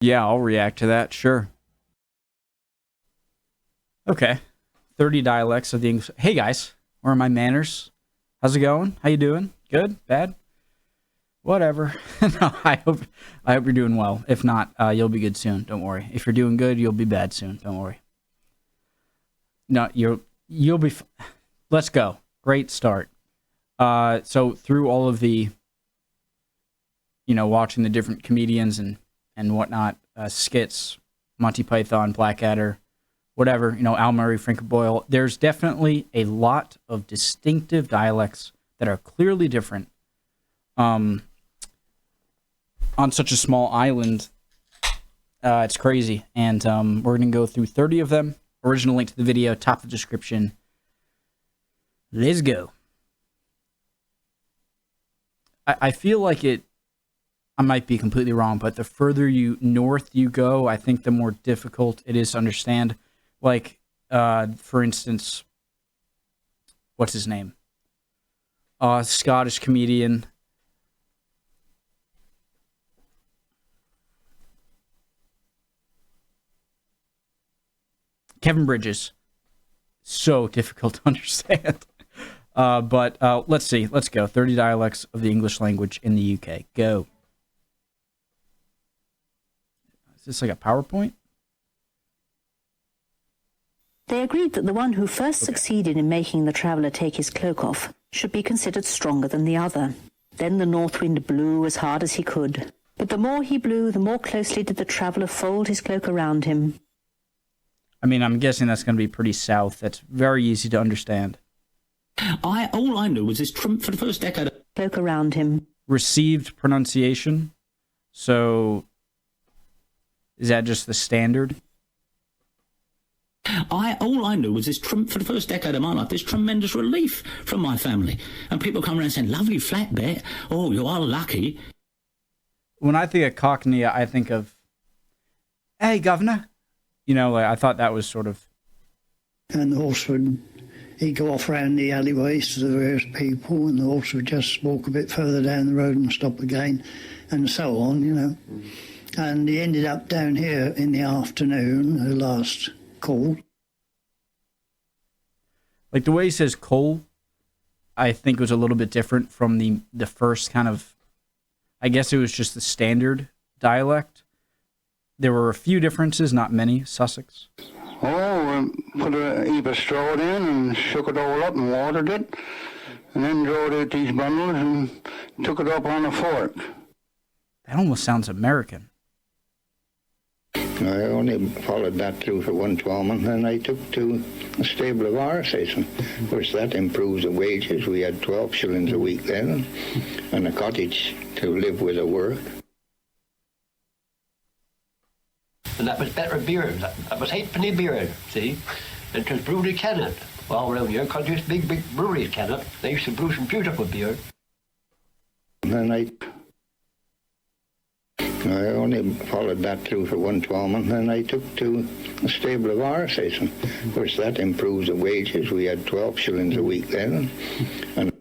Yeah, I'll react to that, sure. Okay. 30 dialects of the English. Hey guys, where are my manners? How's it going? How you doing? Good? Bad? Whatever. No, I hope you're doing well. If not, you'll be good soon. Don't worry. If you're doing good, you'll be bad soon. Don't worry. No, you'll be. Let's go. Great start. So through all of the, watching the different comedians and whatnot, skits, Monty Python, Blackadder, whatever, Al Murray, Frank Boyle, there's definitely a lot of distinctive dialects that are clearly different. On such a small island, it's crazy. And we're going to go through 30 of them. Original link to the video, top of the description. Let's go. I feel like I might be completely wrong, but the further north you go, I think the more difficult it is to understand. Like, for instance, what's his name? Scottish comedian. Kevin Bridges. So difficult to understand. But let's see. Let's go. 30 dialects of the English language in the UK. Go. Is this like a PowerPoint? They agreed that the one who first succeeded in making the traveller take his cloak off should be considered stronger than the other. Then the north wind blew as hard as he could. But the more he blew, the more closely did the traveller fold his cloak around him. I mean, I'm guessing that's going to be pretty south. That's very easy to understand. All I knew was this Trump for the first decade. Cloak around him. Received pronunciation. So, is that just the standard? All I knew was this Trump for the first decade of my life, this tremendous relief from my family. And people come around saying, lovely flat bet. Oh, you are lucky. When I think of Cockney, I think of, hey, governor. I thought that was sort of... And the horse he'd go off round the alleyways to the various people, and the horse would just walk a bit further down the road and stop again, and so on, And he ended up down here in the afternoon, the last call. Like the way he says coal, I think was a little bit different from the first kind of... I guess it was just the standard dialect. There were a few differences, not many. Sussex. Oh, put a heap of straw in and shook it all up and watered it, and then drawed out these bundles and took it up on a fork. That almost sounds American. I only followed that through for 1 month, and I took to a stable of horses. Of course, that improves the wages. We had 12 shillings a week then, and a cottage to live with at work. And that was better beer. That was halfpenny beer, see? And it was brewed in Canada. Well, around here, because there's big breweries, Canada. They used to brew some beautiful beer. And then I only followed that through for 1 month, and I took to a stable of horses. Of course, that improves the wages. We had 12 shillings a week then. And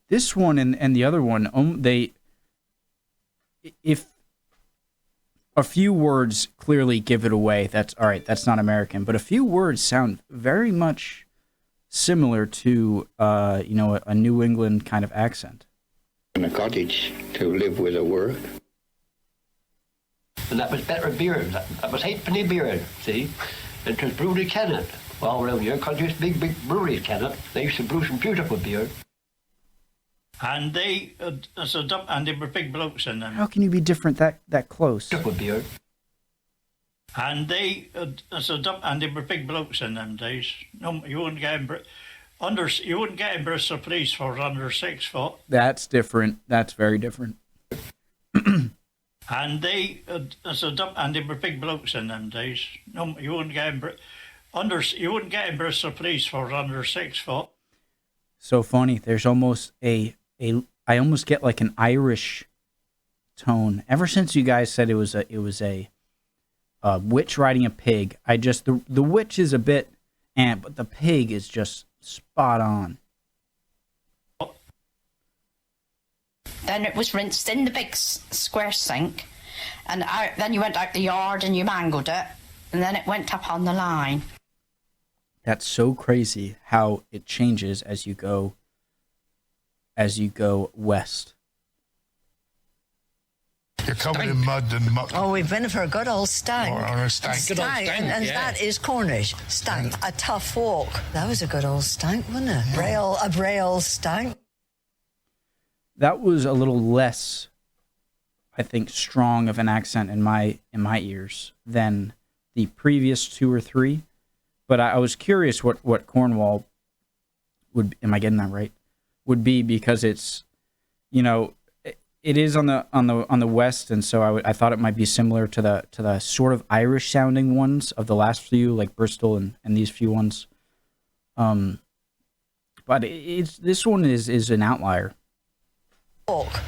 this one and the other one, if a few words clearly give it away, that's all right, that's not American, but a few words sound very much similar to a New England kind of accent. And a cottage to live with at work. And that was better beer. That was halfpenny beer, see? And it was brewed in Canada. Well, around here, because there's big breweries, Canada. They used to brew some beautiful beer. And they were big blokes in them. How can you be different that close? Beautiful beer. And they were big blokes in them days. No, you wouldn't get in Bristol Police for under 6 foot. That's different. That's very different. And they were big blokes in them days. No, you wouldn't get in Bristol Police for under 6 foot. So funny. There's almost I almost get like an Irish tone. Ever since you guys said it was a witch riding a pig, the witch is a bit, but the pig is just spot on. Then it was rinsed in the big square sink, And then you went out the yard and you mangled it, and then it went up on the line. That's so crazy how it changes as you go west. You're covered in mud and muck. Oh, we've been for a good old stank. Or a stank. Good old stank, and that is Cornish. Stank, a tough walk. That was a good old stank, wasn't it? A braille stank. That was a little less, I think, strong of an accent in my ears than the previous 2 or 3. But I was curious what Cornwall would, am I getting that right? Would be, because it's, it is on the west, and so I thought it might be similar to the sort of Irish sounding ones of the last few, like Bristol and these few ones. But this one is an outlier.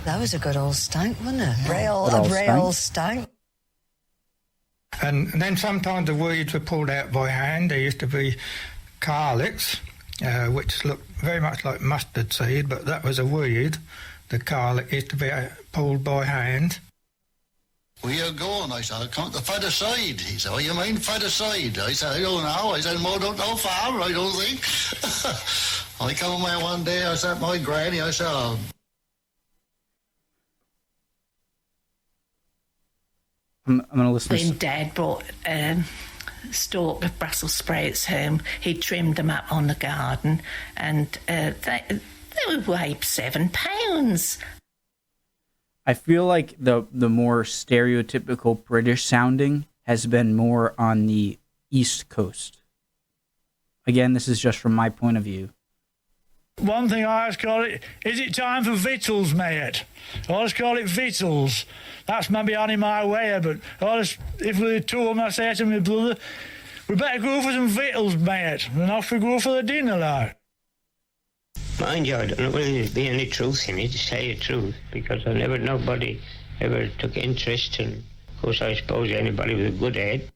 That was a good old stank, wasn't it? A braille stank. And then sometimes the weeds were pulled out by hand. There used to be garlics, which looked very much like mustard seed, but that was a weed. The garlic used to be pulled by hand. Where you going? I said, I come to the further side. He said, what do you mean further side? I said, I don't know. I said, more don't know far, I don't think. I come away one day, I said, my granny, I said, oh. I'm going to listen to... When Dad brought stalk of Brussels sprouts home, he trimmed them up on the garden, and they would weigh £7. I feel like the more stereotypical British sounding has been more on the East Coast. Again, this is just from my point of view. One thing I always call it, is it time for victuals, mate? I always call it victuals. That's maybe on in my way, but if we're two of them, I say to my brother, we better go for some victuals, mate, and off we go for the dinner, like. Mind you, I don't know whether there'd be any truth in it, to say the truth, because nobody ever took interest, and of course I suppose anybody with a good head.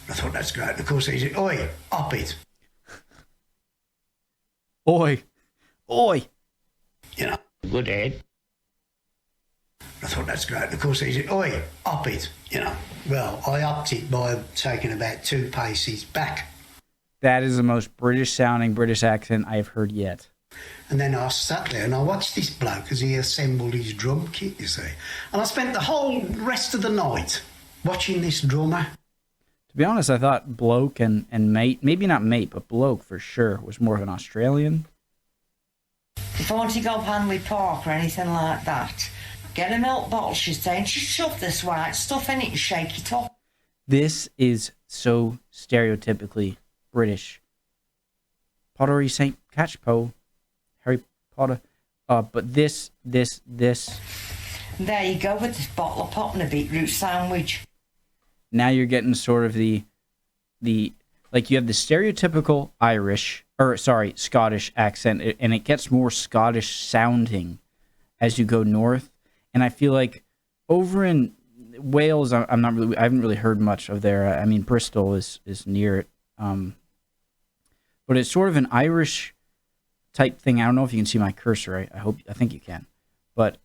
I thought that's great. Of course he said, oi, up it. Oi. Oi. Good head. I thought that's great. Of course he said, oi, up it. Well, I upped it by taking about 2 paces back. That is the most British sounding British accent I've heard yet. And then I sat there and I watched this bloke as he assembled his drum kit, you see. And I spent the whole rest of the night watching this drummer. To be honest, I thought bloke and mate, maybe not mate, but bloke for sure, was more of an Australian. If I want to go Hanley Park or anything like that, get a milk bottle, she's saying, just shove this white stuff in it and shake it up. This is so stereotypically British. Pottery St. Catchpole, Harry Potter. But this. There you go with this bottle of pop and a beetroot sandwich. Now you're getting sort of the like you have the stereotypical Scottish accent, and it gets more Scottish sounding as you go north. And I feel like over in Wales, I haven't really heard much of their. I mean, Bristol is near it, but it's sort of an Irish type thing. I don't know if you can see my cursor. I think you can, but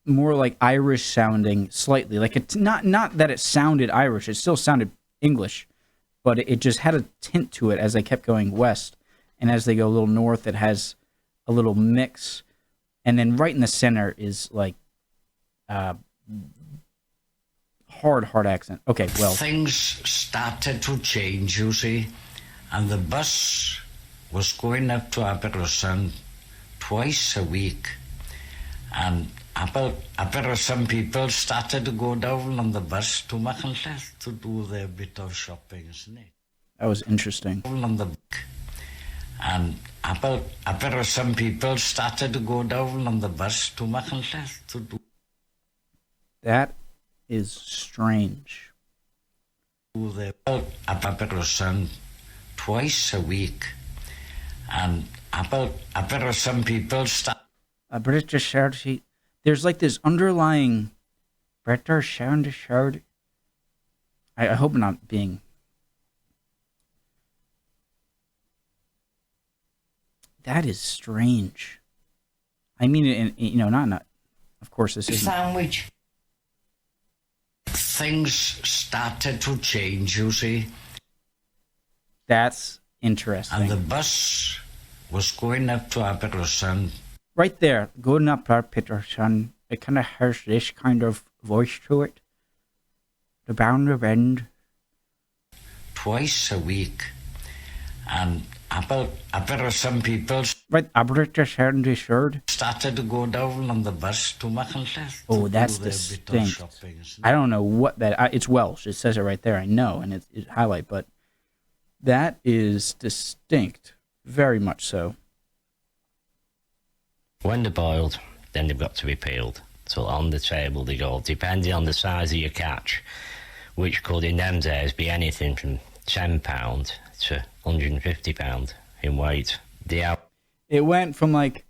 more like Irish sounding slightly. Like it's not that it sounded Irish. It still sounded English, but it just had a tint to it as they kept going west, and as they go a little north, it has a little mix, and then right in the center is like hard accent. Okay, well. Things started to change, you see, and the bus was going up to Aberystwyth twice a week, and some people started to go down on the bus to Machynlleth to do their bit of shopping, isn't it? That was interesting. And some people started to go down on the bus to Machynlleth to do. That is strange. Their Aberystwyth twice a week, and some people start. British Charity. There's like this underlying British sound. I hope I'm not being. That is strange. I mean, not. Of course, this is sandwich. things started to change, you see. That's interesting. And the bus was going up to Aberystwyth. Right there, going up to Peterson, it kind of has this kind of voice to it. The bound of end. Twice a week. And some people started to go down on the bus to Machynlleth. Oh, that's distinct. I don't know what that... it's Welsh. It says it right there. I know, and it's highlight, but that is distinct. Very much so. When they're boiled, then they've got to be peeled. So on the table they go, depending on the size of your catch, which could in them days be anything from £10 to £150 in weight. It went from like,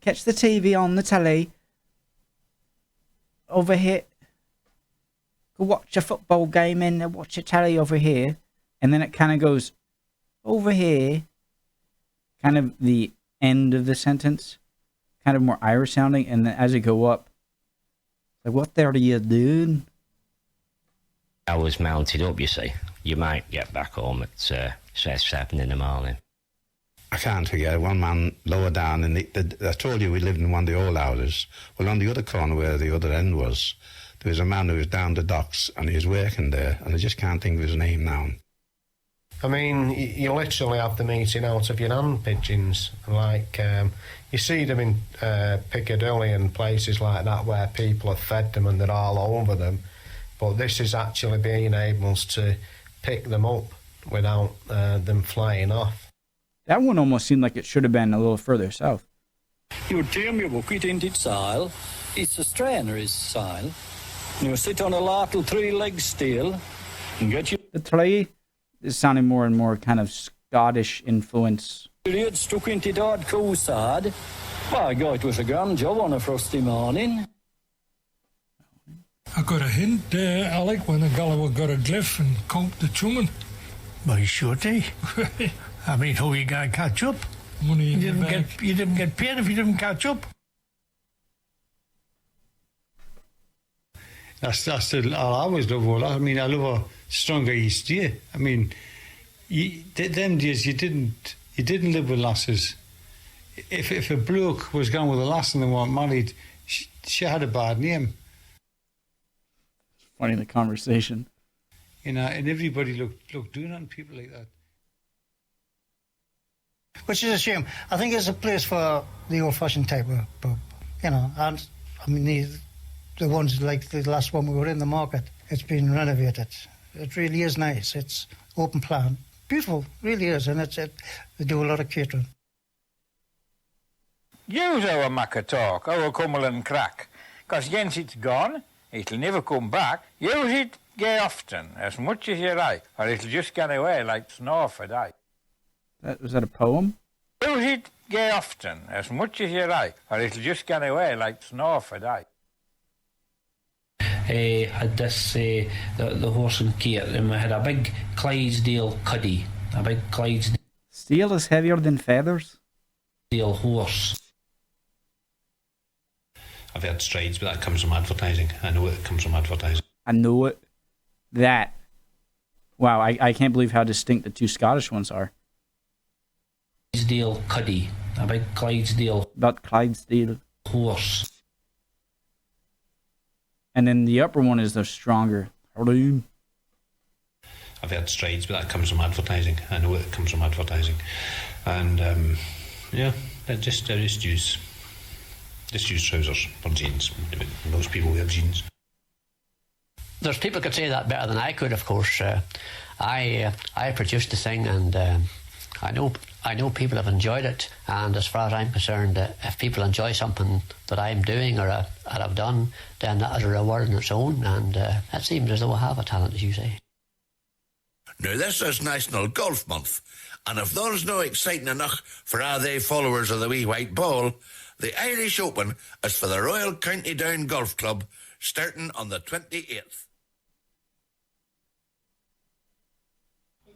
catch the TV on the telly, over here, go watch a football game and watch a telly over here, and then it kind of goes over here, kind of the end of the sentence, kind of more Irish sounding, and then as you go up, like, what there are you doing? I was mounted up, you see. You might get back home at, say, 7 in the morning. I can't forget one man lower down, and I told you we lived in one of the old houses. Well, on the other corner where the other end was, there was a man who was down the docks, and he was working there, and I just can't think of his name now. I mean, you literally have them eating out of your hand pigeons. Like, you see them in Piccadilly and places like that where people have fed them and they're all over them. But this is actually being able to pick them up without them flying off. That one almost seemed like it should have been a little further south. You turn your bucket into its sail. It's a strainer, is sail. You sit on a little three-leg steel and get your... The tray is sounding more and more kind of Scottish influence. You'd stuck into that cool side. By God, it was a grand job on a frosty morning. I got a hint, Alec, when the Galloway got a glyph and coped the chumman. Why should he? I mean, how are you going to catch up? Money in you didn't get paid if you didn't catch up. That's all I always love all that. I mean, I love a stronger East year. I mean, them days you didn't live with lasses. If a bloke was gone with a lass and they weren't married, she had a bad name. Funny, the conversation. You know, and everybody looked down on people like that. Which is a shame. I think it's a place for the old-fashioned type of pub, you know. And I mean, the ones like the last one we were in the market, it's been renovated. It really is nice. It's open plan, beautiful, really is, and they do a lot of catering. Use our Macca talk, our Cumberland crack, because once it's gone, it'll never come back. Use it gay often, as much as you like, or it'll just get away like snow for day. Was that a poem? Use it gay often, as much as you like, or it'll just get away like snow for day. Had this, the horse and kit, and we had a big Clydesdale cuddy, a big Clydesdale... Steel is heavier than feathers? Steel horse. I've had strides, but that comes from advertising. I know it comes from advertising. I know it. That. Wow, I can't believe how distinct the two Scottish ones are. Clydesdale cuddy, a big Clydesdale... About Clydesdale. Horse. And then the upper one is the stronger. I've had strides, but that comes from advertising. I know it comes from advertising. And, yeah, I just use trousers for jeans. Most people wear jeans. There's people could say that better than I could, of course. I produced the thing, and I know people have enjoyed it. And as far as I'm concerned, if people enjoy something that I'm doing or I've done, then that is a reward in its own. And it seems as though I have a talent, as you say. Now, this is National Golf Month, and if there's no exciting enough for all they followers of the wee white ball, the Irish Open is for the Royal County Down Golf Club, starting on the 28th.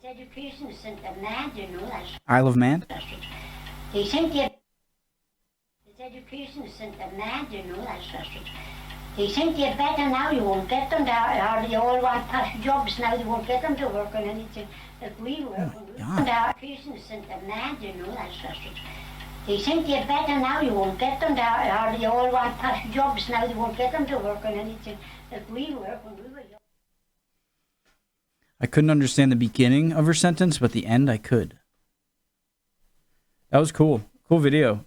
Education is sent a man, you know that. Isle of Man? They sent you... His education is sent a man, you know that. They think they're better now, you won't get them there, or they all want posh jobs now, they won't get them to work on anything that we work on. Our patients and the mad, you know, that's it. They think they're better now, you won't get them there, or they all want posh jobs now, they won't get them to work on anything that we work when we were young. I couldn't understand the beginning of her sentence, but the end I could. That was cool. Cool video.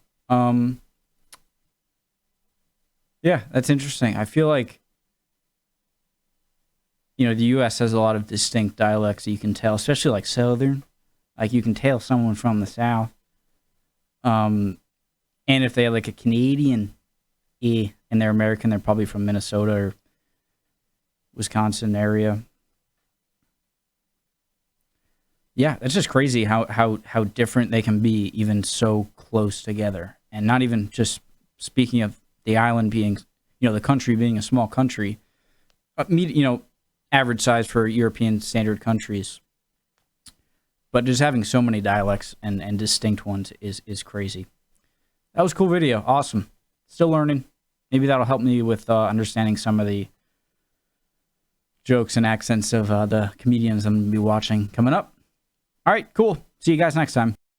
Yeah, that's interesting. I feel like, you know, the U.S. has a lot of distinct dialects that you can tell, especially like Southern. Like you can tell someone from the South. And if they have like a Canadian E and they're American, they're probably from Minnesota or Wisconsin area. Yeah, it's just crazy how different they can be, even so close together. And not even just speaking of the island being, you know, the country being a small country, you know, average size for European standard countries. But just having so many dialects and distinct ones is crazy. That was a cool video. Awesome. Still learning. Maybe that'll help me with understanding some of the jokes and accents of the comedians I'm going to be watching coming up. All right, cool. See you guys next time.